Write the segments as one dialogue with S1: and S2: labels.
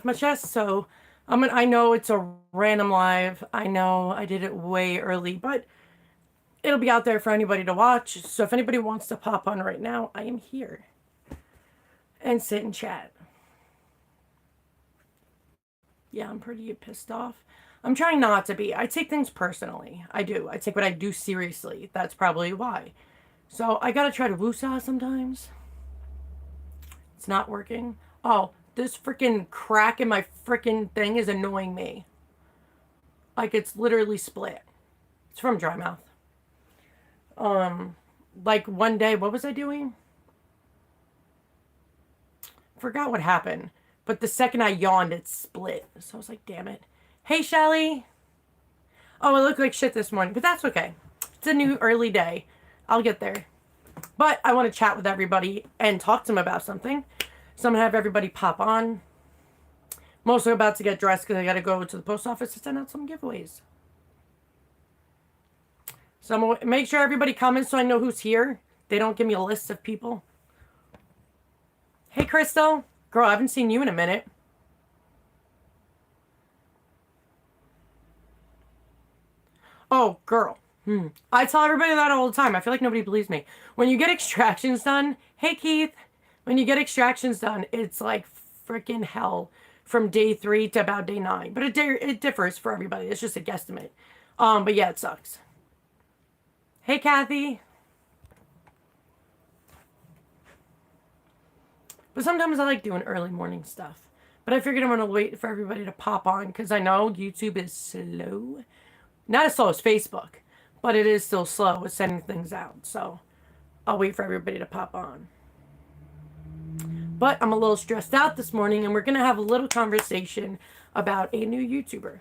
S1: my chest. So I know it's a random live. I know I did it way early, but it'll be out there for anybody to watch. So if anybody wants to pop on right now, I am here and sit and chat. Yeah, I'm pretty pissed off. I'm trying not to be. I take things personally. I do. I take what I do seriously. That's probably why. So I gotta try to woosah sometimes. It's not working. Oh, this freaking crack in my freaking thing is annoying me. Like it's literally split. It's from dry mouth. Um, like one day, what was I doing? Forgot what happened. But the second I yawned, it split. So I was like, damn it. Hey, Shelly. Oh, I look like shit this morning, but that's okay. It's a new early day. I'll get there. But I want to chat with everybody and talk to them about something. So I'm going to have everybody pop on. I'm also about to get dressed because I got to go to the post office to send out some giveaways. So I'm going to make sure everybody comments so I know who's here. They don't give me a list of people. Hey, Crystal. Girl, I haven't seen you in a minute. Oh, girl. I tell everybody that all the time. I feel like nobody believes me. When you get extractions done, hey, Keith. When you get extractions done, it's like freaking hell from day 3 to about day 9. But it differs for everybody. It's just a guesstimate. But yeah, it sucks. Hey, Kathy. But sometimes I like doing early morning stuff. But I figured I'm going to wait for everybody to pop on because I know YouTube is slow. Not as slow as Facebook, but it is still slow with sending things out. So I'll wait for everybody to pop on. But I'm a little stressed out this morning, and we're going to have a little conversation about a new YouTuber.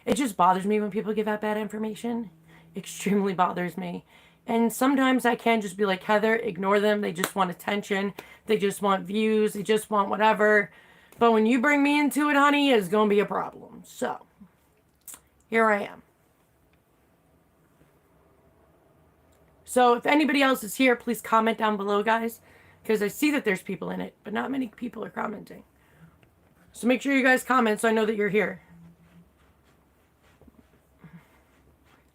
S1: It just bothers me when people give out bad information. Extremely bothers me. And sometimes I can just be like, Heather, ignore them. They just want attention. They just want views. They just want whatever. But when you bring me into it, honey, it's going to be a problem. So, here I am. So, if anybody else is here, please comment down below, guys. Because I see that there's people in it, but not many people are commenting. So, make sure you guys comment so I know that you're here.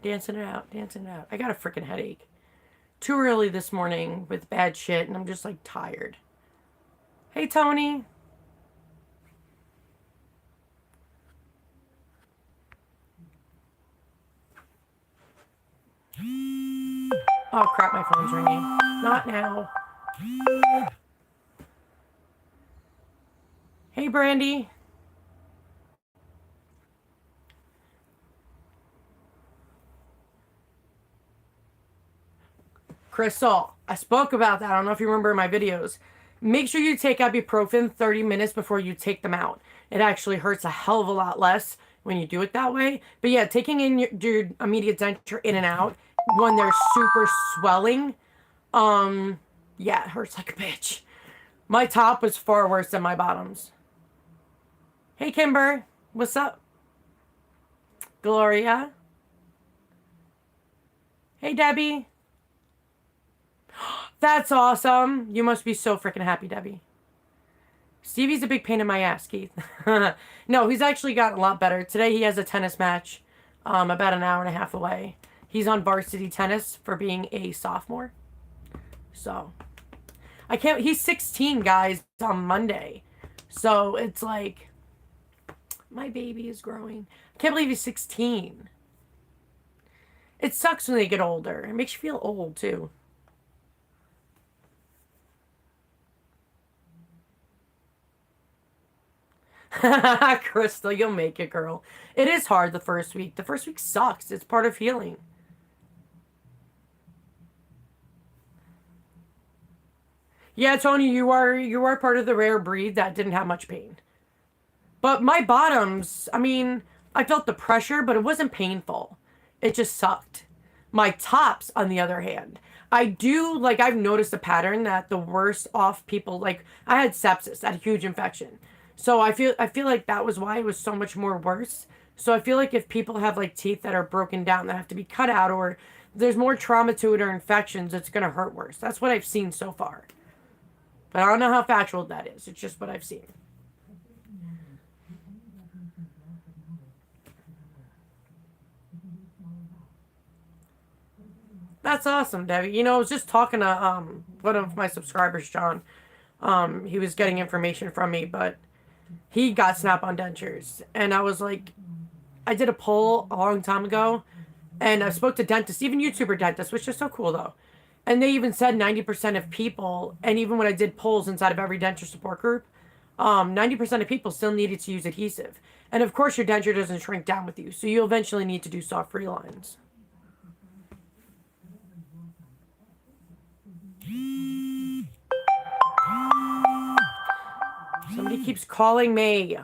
S1: Dancing it out, dancing it out. I got a freaking headache. Too early this morning with bad shit, and I'm just like tired. Hey, Tony. Oh crap, my phone's ringing. Not now. Hey, Brandy. Crystal, I spoke about that. I don't know if you remember my videos. Make sure you take ibuprofen 30 minutes before you take them out. It actually hurts a hell of a lot less when you do it that way. But yeah, taking in your immediate denture in and out when they're super swelling, yeah, it hurts like a bitch. My top was far worse than my bottoms. Hey, Kimber. What's up? Gloria. Hey, Debbie. That's awesome. You must be so freaking happy, Debbie. Stevie's a big pain in my ass, Keith. No, he's actually gotten a lot better. Today he has a tennis match about an hour and a half away. He's on varsity tennis for being a sophomore. So, I can't... He's 16, guys, on Monday. So, it's like... My baby is growing. I can't believe he's 16. It sucks when they get older. It makes you feel old, too. Crystal, you'll make it, girl. It is hard the first week. The first week sucks. It's part of healing. Yeah, Tony, you are part of the rare breed that didn't have much pain. But my bottoms, I mean, I felt the pressure, but it wasn't painful. It just sucked. My tops, on the other hand, I've noticed a pattern that the worse off people, like, I had sepsis, that huge infection. So I feel like that was why it was so much more worse. So I feel like if people have like teeth that are broken down that have to be cut out, or there's more trauma to it or infections, it's gonna hurt worse. That's what I've seen so far. But I don't know how factual that is. It's just what I've seen. That's awesome, Debbie. You know, I was just talking to one of my subscribers, John. He was getting information from me, but he got snap-on dentures. And I was like, I did a poll a long time ago, and I spoke to dentists, even YouTuber dentists, which is so cool though. And they even said 90% of people, and even when I did polls inside of every denture support group, 90% of people still needed to use adhesive. And of course, your denture doesn't shrink down with you, so you eventually need to do soft free lines. Somebody keeps calling me.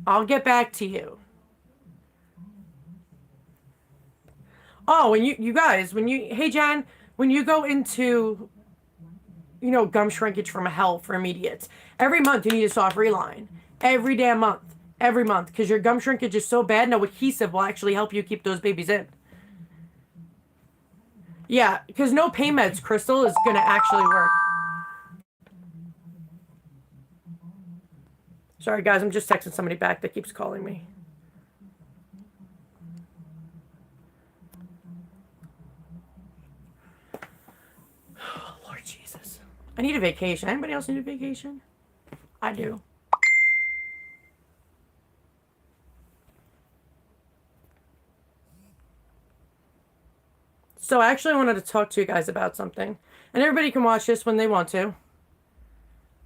S1: I'll get back to you. Oh, and you guys, hey Jan, when you go into, gum shrinkage from hell for immediates, every month you need a soft reline. Every damn month. Every month. Because your gum shrinkage is so bad, no adhesive will actually help you keep those babies in. Yeah, because no pain meds, Crystal, is going to actually work. Sorry, guys, I'm just texting somebody back that keeps calling me. Oh, Lord Jesus. I need a vacation. Anybody else need a vacation? I do. So I actually wanted to talk to you guys about something. And everybody can watch this when they want to.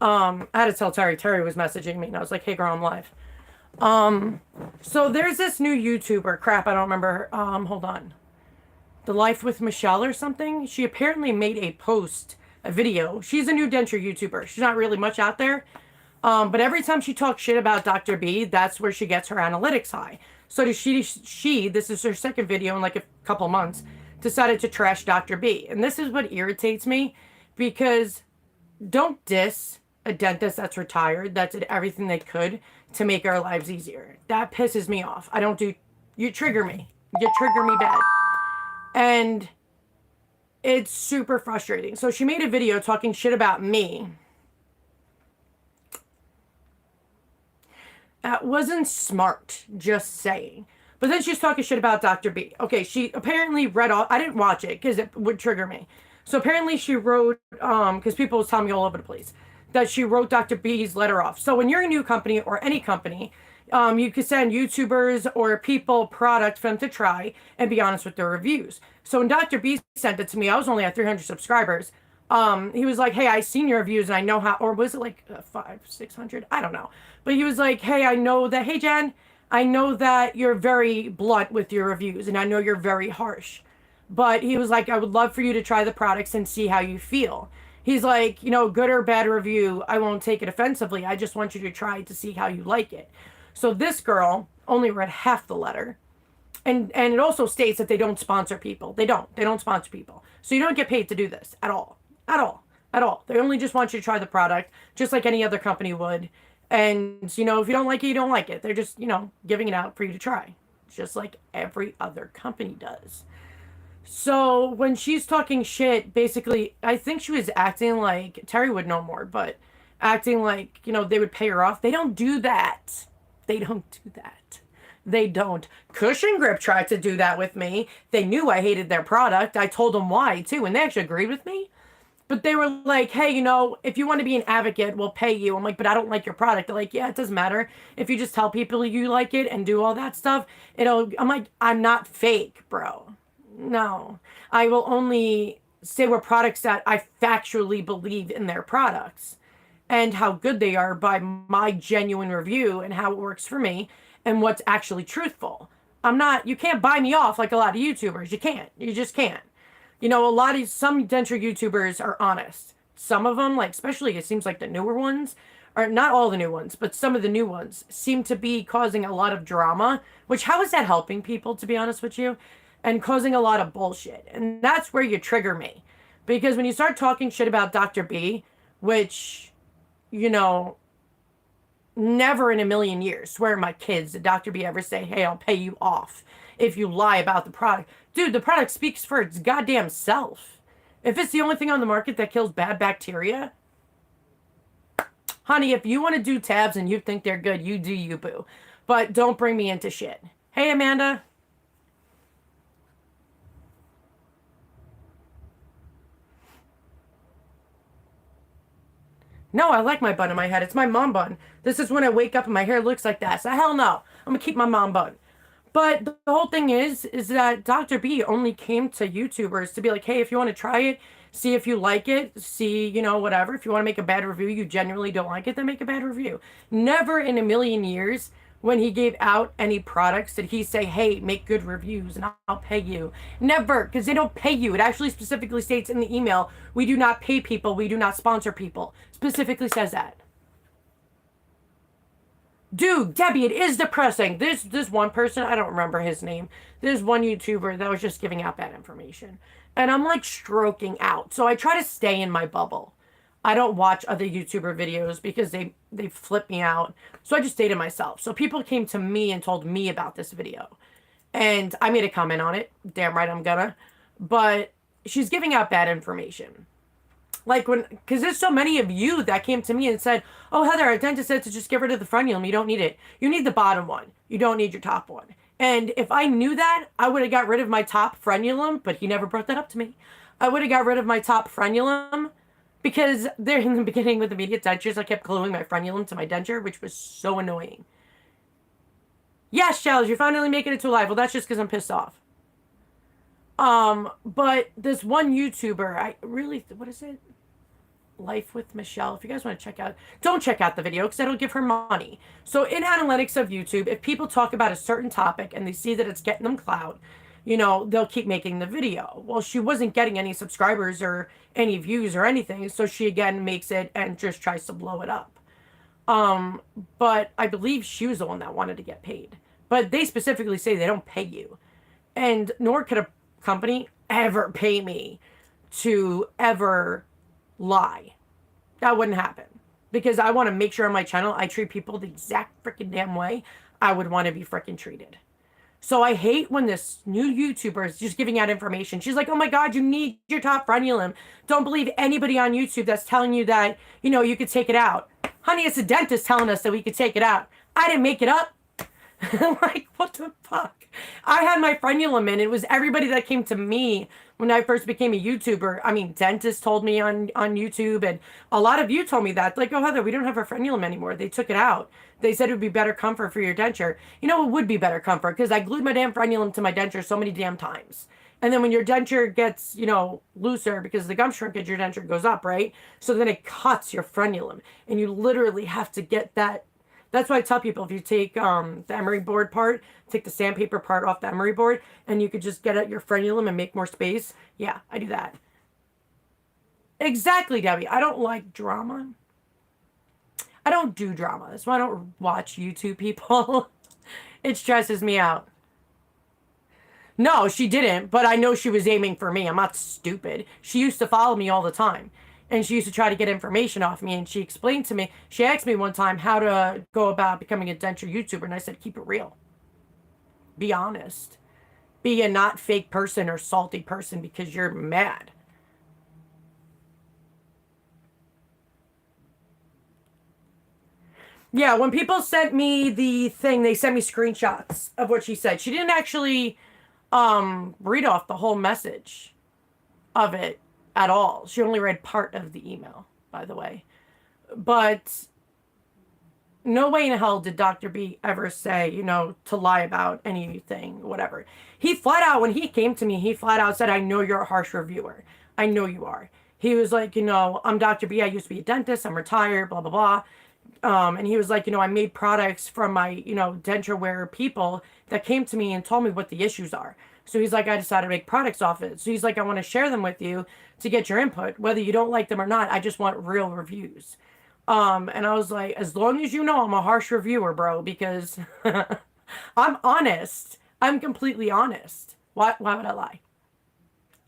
S1: I had to tell Terry. Terry was messaging me, and I was like, hey, girl, I'm live. So there's this new YouTuber. Crap, I don't remember. Hold on. The Life with Michelle or something. She apparently made a post, a video. She's a new denture YouTuber. She's not really much out there. But every time she talks shit about Dr. B, that's where she gets her analytics high. So she, this is her second video in like a couple months, decided to trash Dr. B. And this is what irritates me, because don't diss a dentist that's retired, that did everything they could to make our lives easier. That pisses me off. You trigger me. You trigger me bad. And it's super frustrating. So she made a video talking shit about me. That wasn't smart, just saying. But then she's talking shit about Dr. B. Okay, she apparently read all, I didn't watch it because it would trigger me. So apparently she wrote, because people was telling me all over the place, that she wrote Dr. B's letter off. So when you're a new company or any company, you could send YouTubers or people product for them to try and be honest with their reviews. So when Dr. B sent it to me, I was only at 300 subscribers. He was like, hey, I seen your reviews and I know how, or was it like 600? I don't know. But he was like, hey, hey, Jen, I know that you're very blunt with your reviews and I know you're very harsh. But he was like, I would love for you to try the products and see how you feel. He's like, good or bad review, I won't take it offensively. I just want you to try to see how you like it. So this girl only read half the letter. And it also states that they don't sponsor people. They don't sponsor people. So you don't get paid to do this at all. At all. At all. They only just want you to try the product, just like any other company would. And, if you don't like it, you don't like it. They're just, giving it out for you to try. Just like every other company does. So when she's talking shit, basically, I think she was acting like, Terry would know more, but acting like, they would pay her off. They don't do that. They don't do that. They don't. Cushion Grip tried to do that with me. They knew I hated their product. I told them why, too, and they actually agreed with me. But they were like, hey, if you want to be an advocate, we'll pay you. I'm like, but I don't like your product. They're like, yeah, it doesn't matter. If you just tell people you like it and do all that stuff, I'm like, I'm not fake, bro. No, I will only say what products that I factually believe in their products and how good they are by my genuine review and how it works for me and what's actually truthful. You can't buy me off like a lot of YouTubers. You just can't. Some denture YouTubers are honest. Some of them, especially it seems like the newer ones, or not all the new ones, but some of the new ones seem to be causing a lot of drama, which how is that helping people, to be honest with you? And causing a lot of bullshit. And that's where you trigger me. Because when you start talking shit about Dr. B, which, never in a million years, swear to my kids, did Dr. B ever say, hey, I'll pay you off if you lie about the product. Dude, the product speaks for its goddamn self. If it's the only thing on the market that kills bad bacteria, Honey, if you want to do tabs and you think they're good, you do you, boo. But don't bring me into shit. Hey, Amanda. No, I like my bun in my head. It's my mom bun. This is when I wake up and my hair looks like that. So hell no. I'm gonna keep my mom bun. But the whole thing is that Dr. B only came to YouTubers to be like, hey, if you want to try it, see if you like it, see, whatever. If you want to make a bad review, you genuinely don't like it, then make a bad review. Never in a million years when he gave out any products did he say, hey, make good reviews and I'll pay you. Never, because they don't pay you. It actually specifically states in the email, we do not pay people, we do not sponsor people. Specifically says that. Dude, Debbie, it is depressing. This one person, I don't remember his name. There's one YouTuber that was just giving out bad information. And I'm like stroking out. So I try to stay in my bubble. I don't watch other YouTuber videos because they flip me out. So I just stay to myself. So people came to me and told me about this video. And I made a comment on it. Damn right I'm gonna. But she's giving out bad information. Like because there's so many of you that came to me and said, oh, Heather, our dentist said to just get rid of the frenulum. You don't need it. You need the bottom one. You don't need your top one. And if I knew that, I would have got rid of my top frenulum, but he never brought that up to me. I would have got rid of my top frenulum because there in the beginning with immediate dentures, I kept gluing my frenulum to my denture, which was so annoying. Yes, Challenge, you're finally making it to live. Well, that's just because I'm pissed off. But this one YouTuber, what is it? Life with Michelle. If you guys want to check out, don't check out the video because that'll give her money. So in analytics of YouTube, if people talk about a certain topic and they see that it's getting them clout, they'll keep making the video. Well, she wasn't getting any subscribers or any views or anything. So she again makes it and just tries to blow it up. But I believe she was the one that wanted to get paid. But they specifically say they don't pay you. And nor could a company ever pay me to ever lie. That wouldn't happen. Because I want to make sure on my channel I treat people the exact freaking damn way I would want to be freaking treated. So I hate when this new YouTuber is just giving out information. She's like, oh my God, you need your top frenulum. Don't believe anybody on YouTube that's telling you that, you could take it out. Honey, it's a dentist telling us that we could take it out. I didn't make it up. Like, what the fuck? I had my frenulum in. It was everybody that came to me when I first became a YouTuber. I mean, dentists told me on YouTube, and a lot of you told me that. Like, oh, Heather, we don't have a frenulum anymore. They took it out. They said it would be better comfort for your denture. It would be better comfort because I glued my damn frenulum to my denture so many damn times. And then when your denture gets, looser because the gum shrinkage, your denture goes up, right? So then it cuts your frenulum. And you literally have to get that. That's why I tell people if you take the emery board part, take the sandpaper part off the emery board, and you could just get at your frenulum and make more space. Yeah, I do that. Exactly, Debbie. I don't like drama. I don't do drama. That's why I don't watch YouTube people. It stresses me out. No, she didn't, but I know she was aiming for me. I'm not stupid. She used to follow me all the time. And she used to try to get information off me. And she explained to me, she asked me one time how to go about becoming a denture YouTuber. And I said, keep it real. Be honest. Be a not fake person or salty person because you're mad. Yeah, when people sent me the thing, they sent me screenshots of what she said. She didn't actually read off the whole message of it at all. She only read part of the email, by the way. But no way in hell did Dr. B ever say, to lie about anything, whatever. He flat out, when he came to me, he flat out said, I know you're a harsh reviewer. I know you are. He was like, I'm Dr. B. I used to be a dentist. I'm retired, blah, blah, blah. And he was like, I made products from my, denture wearer people that came to me and told me what the issues are. So he's like, I decided to make products off it. So he's like, I want to share them with you to get your input. Whether you don't like them or not, I just want real reviews. And I was like, as long as you know I'm a harsh reviewer, bro, because I'm honest. I'm completely honest. Why would I lie?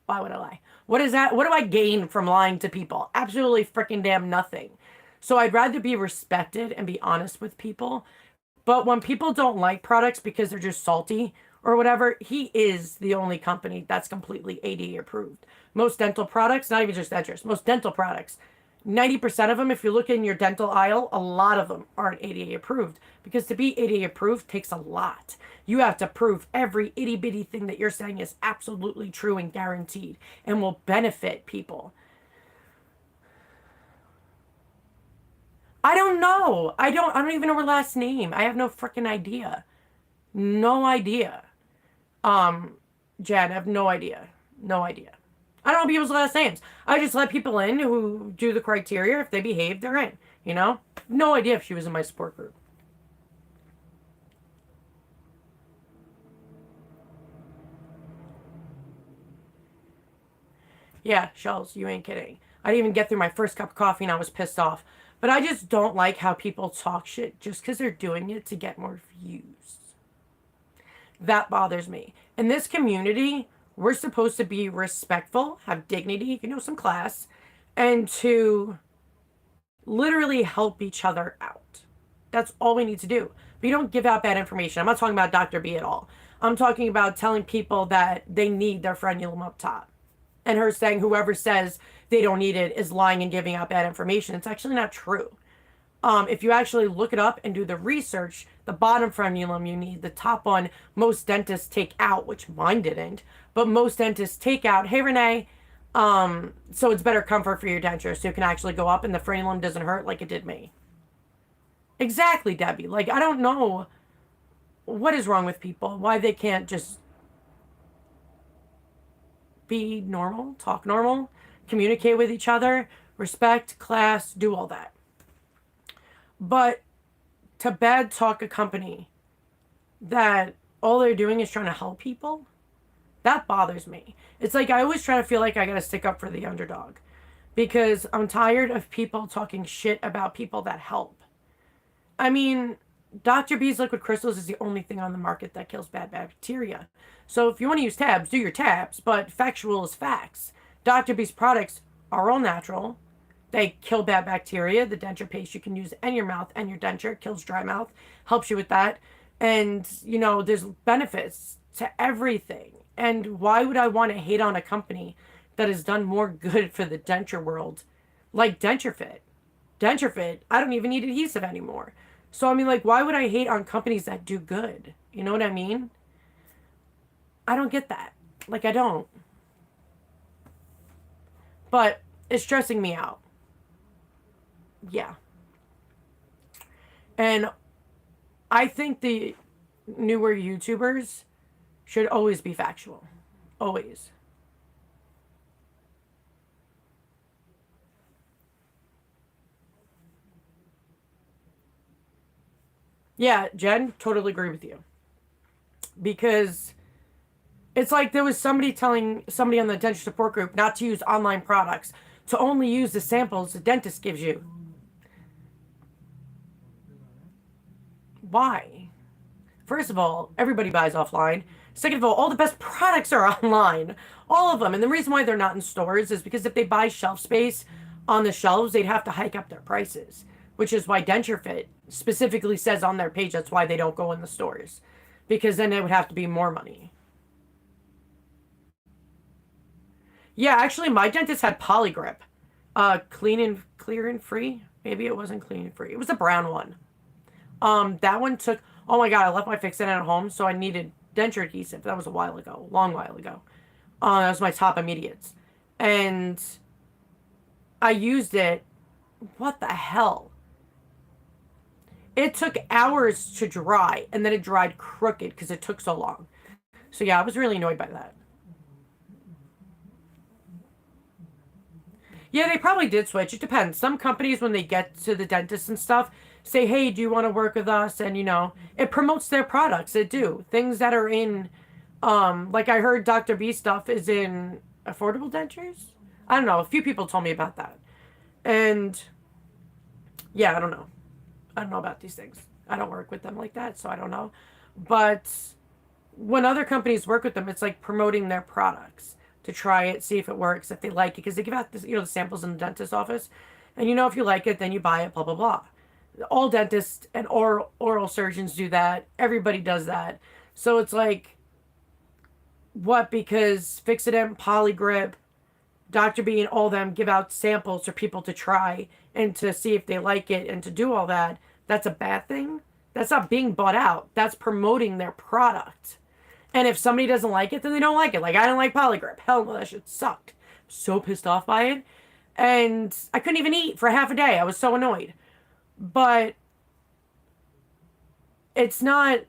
S1: Why would I lie? What is that? What do I gain from lying to people? Absolutely freaking damn nothing. So I'd rather be respected and be honest with people. But when people don't like products because they're just salty or whatever, he is the only company that's completely ADA approved. Most dental products, not even just dentures, most dental products 90% of them, if you look in your dental aisle, a lot of them aren't ADA approved, because to be ADA approved takes a lot. You have to prove every itty bitty thing that you're saying is absolutely true and guaranteed and will benefit people. I don't know. I don't even know her last name. I have no freaking idea. No idea. Um, Jen, I have no idea. No idea. I don't know people's last names. I just let people in who do the criteria. If they behave, they're in. You know? No idea if she was in my support group. Yeah, Shells, you ain't kidding. I didn't even get through my first cup of coffee and I was pissed off. But I just don't like how people talk shit just because they're doing it to get more views. That bothers me. In this community, we're supposed to be respectful, have dignity, some class, and to literally help each other out. That's all we need to do. But you don't give out bad information. I'm not talking about Dr. B at all. I'm talking about telling people that they need their frenulum up top. And her saying whoever says they don't need it is lying and giving out bad information. It's actually not true. If you actually look it up and do the research, the bottom frenulum you need, the top one, most dentists take out, which mine didn't, but most dentists take out. Hey, Renee. So it's better comfort for your denture, so you can actually go up and the frenulum doesn't hurt like it did me. Exactly, Debbie. Like, I don't know what is wrong with people, why they can't just be normal, talk normal, communicate with each other, respect, class, do all that. But to bad talk a company that all they're doing is trying to help people, that bothers me. It's like I always try to feel like I gotta stick up for the underdog because I'm tired of people talking shit about people that help. I mean, Dr. B's liquid crystals is the only thing on the market that kills bad bacteria. So if you want to use tabs, do your tabs, but factual is facts. Dr. B's products are all natural. They kill bad bacteria. The denture paste you can use in your mouth and your denture kills dry mouth, helps you with that. And, there's benefits to everything. And why would I want to hate on a company that has done more good for the denture world, like DentureFit? DentureFit, I don't even need adhesive anymore. So, I mean, like, why would I hate on companies that do good? You know what I mean? I don't get that. Like, I don't. But it's stressing me out. Yeah. And I think the newer YouTubers should always be factual. Always. Yeah, Jen, totally agree with you. Because it's like there was somebody telling somebody on the dental support group not to use online products, to only use the samples the dentist gives you. Why? First of all, everybody buys offline. Second of all the best products are online. All of them. And the reason why they're not in stores is because if they buy shelf space on the shelves, they'd have to hike up their prices. Which is why DentureFit specifically says on their page that's why they don't go in the stores. Because then it would have to be more money. Yeah, actually, my dentist had Polygrip. Clean and clear and free. Maybe it wasn't clean and free. It was a brown one. That one took. Oh my god, I left my fix-in at home, so I needed denture adhesive. That was a while ago, long while ago. That was my top immediates, and I used it. What the hell? It took hours to dry, and then it dried crooked because it took so long. So yeah, I was really annoyed by that. Yeah, they probably did switch. It depends. Some companies, when they get to the dentist and stuff, say, hey, do you want to work with us? And, it promotes their products. It do. Things that are in, like I heard Dr. B stuff is in affordable dentures. I don't know. A few people told me about that. And, yeah, I don't know. I don't know about these things. I don't work with them like that, so I don't know. But when other companies work with them, it's like promoting their products to try it, see if it works, if they like it, because they give out this, the samples in the dentist's office, and if you like it, then you buy it, blah blah blah. All dentists and oral surgeons do that. Everybody does that. So it's like, what? Because Fixodent, Polygrip, Dr. B and all them give out samples for people to try and to see if they like it and to do all that, that's a bad thing. That's not being bought out. That's promoting their product. And if somebody doesn't like it, then they don't like it. Like, I didn't like Polygrip. Hell no, that shit sucked. So pissed off by it. And I couldn't even eat for half a day. I was so annoyed. But it's not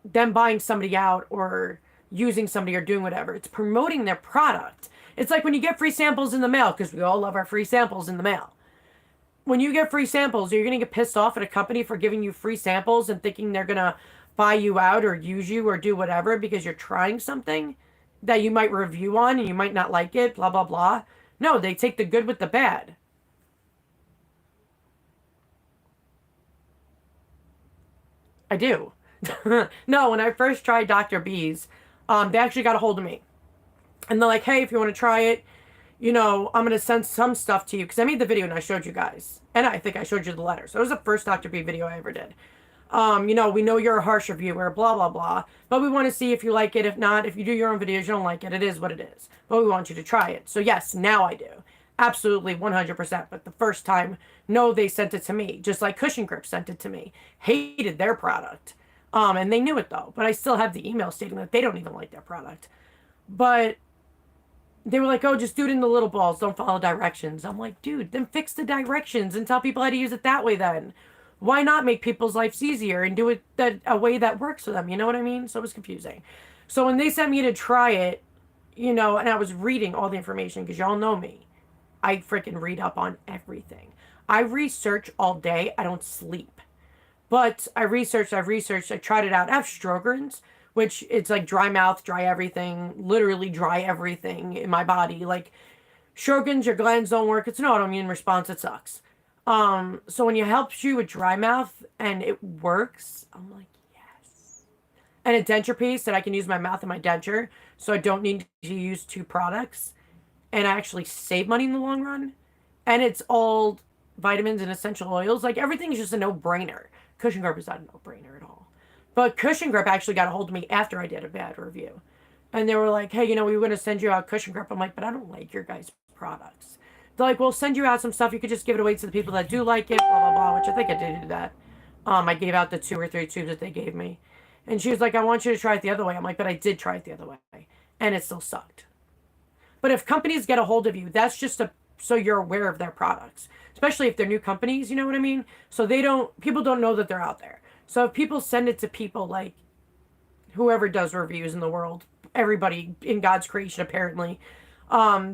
S1: them buying somebody out or using somebody or doing whatever. It's promoting their product. It's like when you get free samples in the mail, because we all love our free samples in the mail. When you get free samples, you're going to get pissed off at a company for giving you free samples and thinking they're going to buy you out or use you or do whatever because you're trying something that you might review on and you might not like it, blah, blah, blah. No, they take the good with the bad. I do. No, when I first tried Dr. B's, they actually got a hold of me. And they're like, hey, if you want to try it, you know, I'm going to send some stuff to you. Because I made the video and I showed you guys. And I think I showed you the letter. So it was the first Dr. B video I ever did. You know, we know you're a harsh reviewer, blah, blah, blah. But we want to see if you like it. If not, if you do your own videos, you don't like it. It is what it is. But we want you to try it. So yes, now I do. Absolutely, 100%. But the first time, no, they sent it to me. Just like Cushion Grip sent it to me. Hated their product. And they knew it though. But I still have the email stating that they don't even like their product. But they were like, oh, just do it in the little balls. Don't follow directions. I'm like, dude, then fix the directions and tell people how to use it that way then. Why not make people's lives easier and do it a way that works for them? You know what I mean? So it was confusing. So when they sent me to try it, you know, and I was reading all the information because y'all know me. I freaking read up on everything. I research all day. I don't sleep. But I researched, I tried it out. I have Sjogren's, which it's like dry mouth, dry everything, literally dry everything in my body. Like Sjogren's, your glands don't work. It's an autoimmune response. It sucks. So when it helps you with dry mouth and it works, I'm like, yes. And a denture piece that I can use my mouth and my denture, so I don't need to use two products. And I actually save money in the long run. And it's all vitamins and essential oils. Like everything is just a no-brainer. Cushion Grip is not a no-brainer at all. But Cushion Grip actually got a hold of me after I did a bad review. And they were like, hey, you know, we were going to send you out Cushion Grip. I'm like, but I don't like your guys' products. They're like, we'll send you out some stuff. You could just give it away to the people that do like it, blah, blah, blah, which I think I did do that. I gave out the 2 or 3 tubes that they gave me. And she was like, I want you to try it the other way. I'm like, but I did try it the other way. And it still sucked. But if companies get a hold of you, that's just so you're aware of their products. Especially if they're new companies, you know what I mean? So people don't know that they're out there. So if people send it to people like whoever does reviews in the world, everybody in God's creation apparently,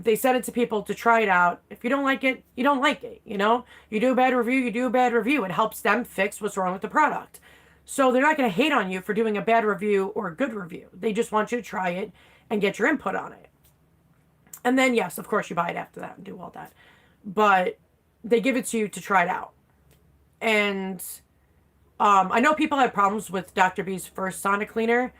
S1: they send it to people to try it out. If you don't like it, you don't like it, you know? You do a bad review, you do a bad review. It helps them fix what's wrong with the product. So they're not going to hate on you for doing a bad review or a good review. They just want you to try it and get your input on it. And then, yes, of course, you buy it after that and do all that. But they give it to you to try it out. And I know people had problems with Dr. B's first sonic cleaner.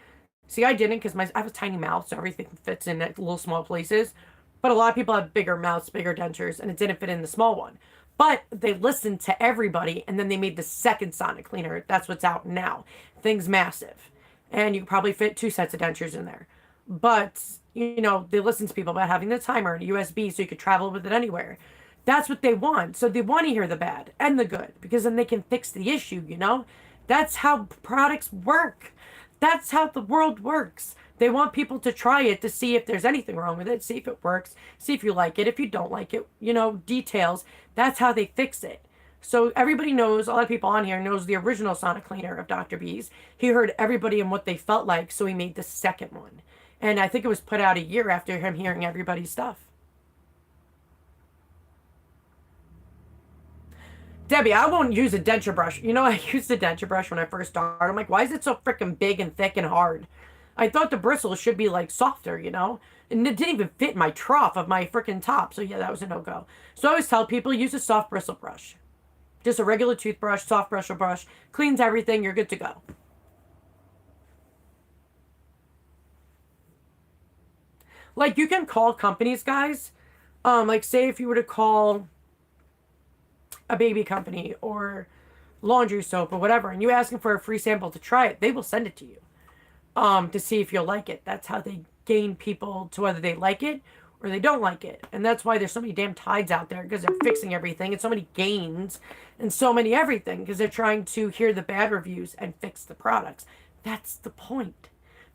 S1: See, I didn't because I have a tiny mouth, so everything fits in at little small places. But a lot of people have bigger mouths, bigger dentures, and it didn't fit in the small one. But they listened to everybody, and then they made the second sonic cleaner. That's what's out now. Thing's massive. And you can probably fit 2 sets of dentures in there. But, you know, they listen to people about having the timer and USB so you could travel with it anywhere. That's what they want. So they want to hear the bad and the good because then they can fix the issue, you know? That's how products work. That's how the world works. They want people to try it to see if there's anything wrong with it, see if it works, see if you like it. If you don't like it, you know, details. That's how they fix it. So everybody knows, a lot of people on here knows the original sonic cleaner of Dr. B's. He heard everybody and what they felt like, so he made the second one. And I think it was put out a year after him hearing everybody's stuff. Debbie, I won't use a denture brush. You know, I used a denture brush when I first started. I'm like, why is it so freaking big and thick and hard? I thought the bristles should be like softer, you know? And it didn't even fit my trough of my freaking top. So yeah, that was a no-go. So I always tell people, use a soft bristle brush. Just a regular toothbrush, soft bristle brush. Cleans everything. You're good to go. Like, you can call companies, guys. Like, say if you were to call a baby company or laundry soap or whatever, and you ask them for a free sample to try it, they will send it to you to see if you'll like it. That's how they gain people to whether they like it or they don't like it. And that's why there's so many damn tides out there, because they're fixing everything, and so many gains and so many everything, because they're trying to hear the bad reviews and fix the products. That's the point.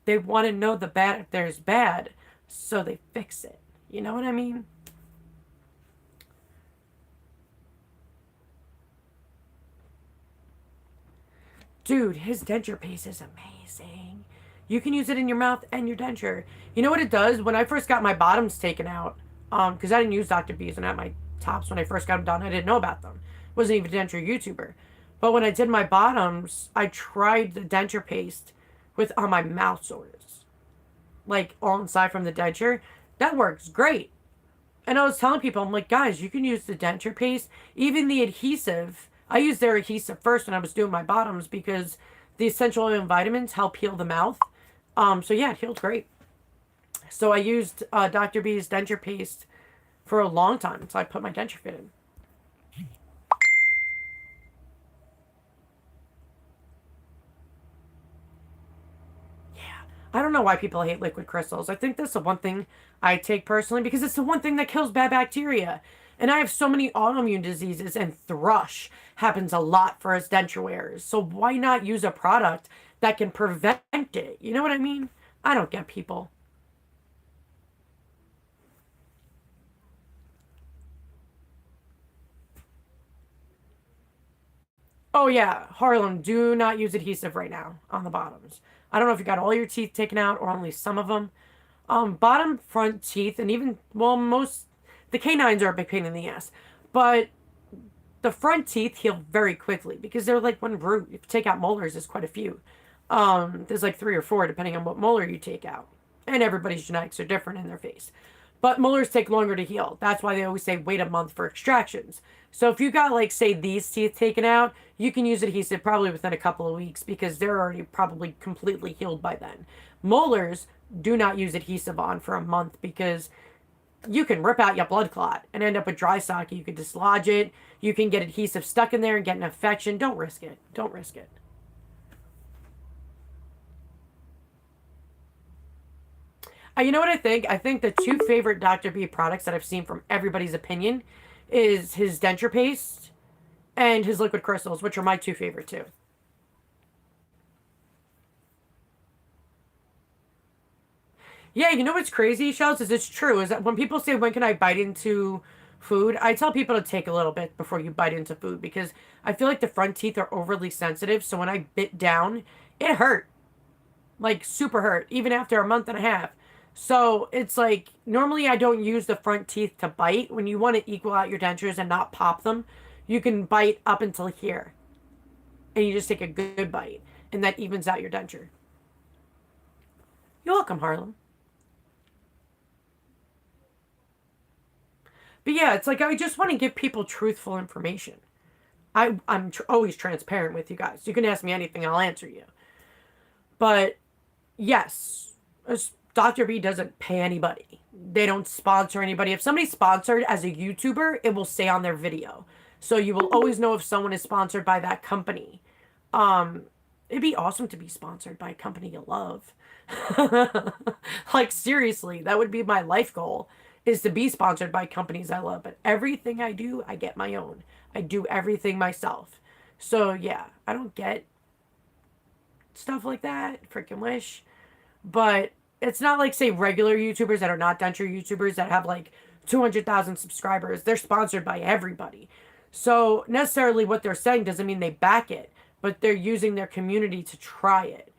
S1: They want to know the bad if there's bad, so they fix it. You know what I mean? Dude, his denture paste is amazing. You can use it in your mouth and your denture. You know what it does? When I first got my bottoms taken out, because I didn't use Dr. B's and I had my tops when I first got them done, I didn't know about them. Wasn't even a denture YouTuber. But when I did my bottoms, I tried the denture paste with on my mouth sores, like all inside from the denture. That works great. And I was telling people, I'm like, guys, you can use the denture paste, even the adhesive. I used their adhesive first when I was doing my bottoms because the essential oil and vitamins help heal the mouth. So yeah, it healed great. So I used Dr. B's denture paste for a long time until I put my denture fit in. I don't know why people hate liquid crystals. I think that's the one thing I take personally because it's the one thing that kills bad bacteria. And I have so many autoimmune diseases, and thrush happens a lot for us denture wearers. So why not use a product that can prevent it? You know what I mean? I don't get people. Oh yeah, Harlem, do not use adhesive right now on the bottoms. I don't know if you got all your teeth taken out or only some of them. Bottom front teeth, and even, well, most, the canines are a big pain in the ass. But the front teeth heal very quickly because they're like one root. If you take out molars, there's quite a few. There's like three or four depending on what molar you take out. And everybody's genetics are different in their face. But molars take longer to heal. That's why they always say wait a month for extractions. So if you got, like, say, these teeth taken out, you can use adhesive probably within a couple of weeks because they're already probably completely healed by then. Molars, do not use adhesive on for a month because you can rip out your blood clot and end up with dry sock. You could dislodge it. You can get adhesive stuck in there and get an infection. Don't risk it. Don't risk it. You know what I think? I think the two favorite Dr. B products that I've seen from everybody's opinion is his denture paste and his liquid crystals, which are my two favorite too. Yeah, you know what's crazy, Shells, is it's true, is that when people say, when can I bite into food, I tell people to take a little bit before you bite into food because I feel like the front teeth are overly sensitive. So when I bit down, it hurt, like super hurt, even after a month and a half. So it's like, normally I don't use the front teeth to bite. When you want to equal out your dentures and not pop them, you can bite up until here. And you just take a good bite. And that evens out your denture. You're welcome, Harlem. But yeah, it's like I just want to give people truthful information. I'm always transparent with you guys. You can ask me anything, I'll answer you. But yes, Dr. B doesn't pay anybody. They don't sponsor anybody. If somebody's sponsored as a YouTuber, it will say on their video. So you will always know if someone is sponsored by that company. Um, it'd be awesome to be sponsored by a company you love. Like seriously, that would be my life goal is to be sponsored by companies I love. But everything I do, I get my own. I do everything myself. So yeah, I don't get stuff like that. Freaking wish. But it's not like, say, regular YouTubers that are not denture YouTubers that have like 200,000 subscribers. They're sponsored by everybody. So necessarily what they're saying doesn't mean they back it, but they're using their community to try it.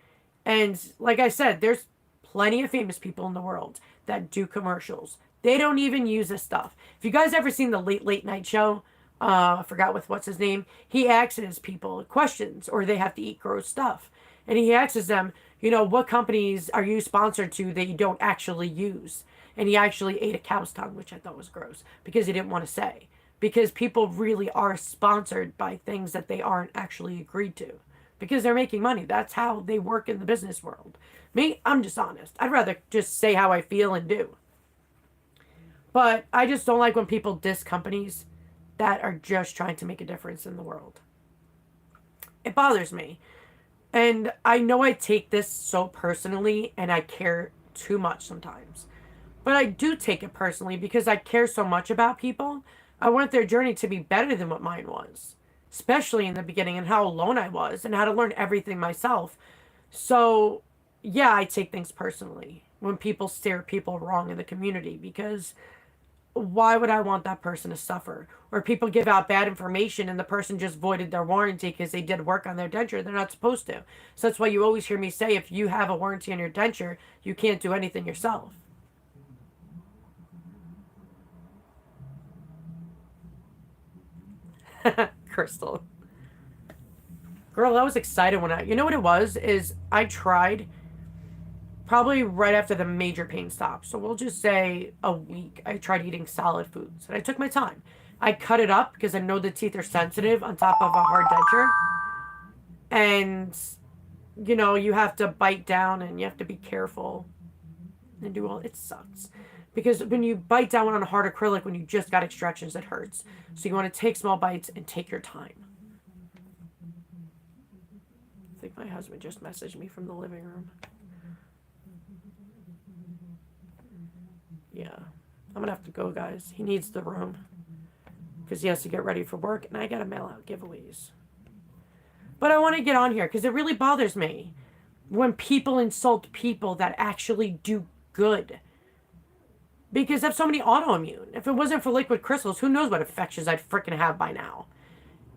S1: And like I said, there's plenty of famous people in the world that do commercials. They don't even use this stuff. If you guys ever seen the Late Night Show, I forgot with what's his name, he asks people questions or they have to eat gross stuff. And he asks them, you know, what companies are you sponsored to that you don't actually use? And he actually ate a cow's tongue, which I thought was gross because he didn't want to say. Because people really are sponsored by things that they aren't actually agreed to. Because they're making money. That's how they work in the business world. Me, I'm just honest. I'd rather just say how I feel and do. But I just don't like when people diss companies that are just trying to make a difference in the world. It bothers me. And I know I take this so personally and I care too much sometimes. But I do take it personally because I care so much about people. I want their journey to be better than what mine was, especially in the beginning and how alone I was and how to learn everything myself. So, yeah, I take things personally when people steer people wrong in the community because why would I want that person to suffer? Or people give out bad information and the person just voided their warranty because they did work on their denture. They're not supposed to. So that's why you always hear me say if you have a warranty on your denture, you can't do anything yourself. Crystal. Girl, I was excited when you know what it was? Is I tried probably right after the major pain stopped. So we'll just say a week. I tried eating solid foods and I took my time. I cut it up because I know the teeth are sensitive on top of a hard denture. And, you have to bite down and you have to be careful and do all. It sucks. Because when you bite down on a hard acrylic, when you just got extractions, it hurts. So you want to take small bites and take your time. I think my husband just messaged me from the living room. Yeah. I'm going to have to go, guys. He needs the room. Because he has to get ready for work. And I got to mail out giveaways. But I want to get on here because it really bothers me when people insult people that actually do good. Because I have so many autoimmune. If it wasn't for liquid crystals, who knows what infections I'd freaking have by now.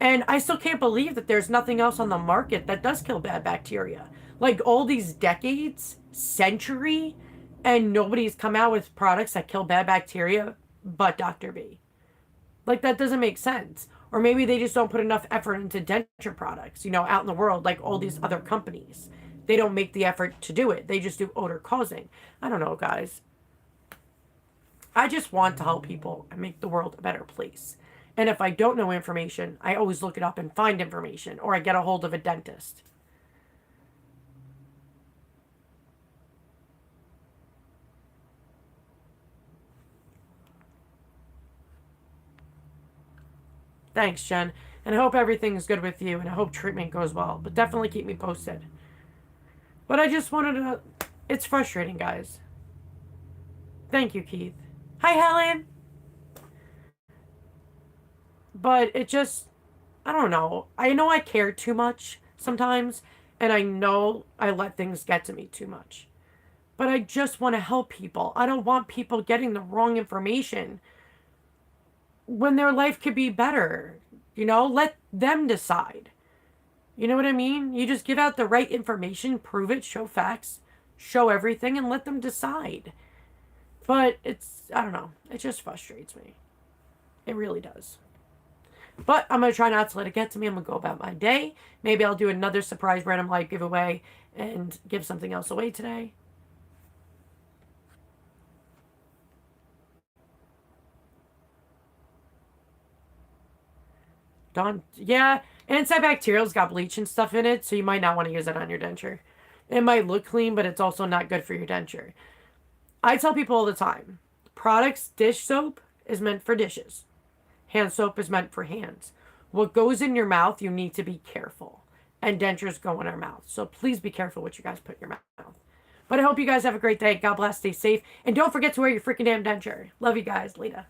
S1: And I still can't believe that there's nothing else on the market that does kill bad bacteria. Like all these decades, century, and nobody's come out with products that kill bad bacteria but Dr. B. Like that doesn't make sense. Or maybe they just don't put enough effort into denture products, out in the world like all these other companies. They don't make the effort to do it. They just do odor causing. I don't know, guys. I just want to help people and make the world a better place. And if I don't know information, I always look it up and find information, or I get a hold of a dentist. Thanks, Jen. And I hope everything's good with you, and I hope treatment goes well. But definitely keep me posted. But I just wanted to... It's frustrating, guys. Thank you, Keith. Hi, Helen! But it just... I don't know. I know I care too much sometimes, and I know I let things get to me too much. But I just want to help people. I don't want people getting the wrong information when their life could be better. Let them decide. You know what I mean? You just give out the right information, prove it, show facts, show everything, and let them decide. But I don't know. It just frustrates me. It really does. But I'm going to try not to let it get to me. I'm going to go about my day. Maybe I'll do another surprise random light giveaway and give something else away today. Yeah, antibacterial's got bleach and stuff in it, so you might not want to use it on your denture. It might look clean, but it's also not good for your denture. I tell people all the time, dish soap is meant for dishes. Hand soap is meant for hands. What goes in your mouth, you need to be careful. And dentures go in our mouth. So please be careful what you guys put in your mouth. But I hope you guys have a great day. God bless, stay safe. And don't forget to wear your freaking damn denture. Love you guys. Later.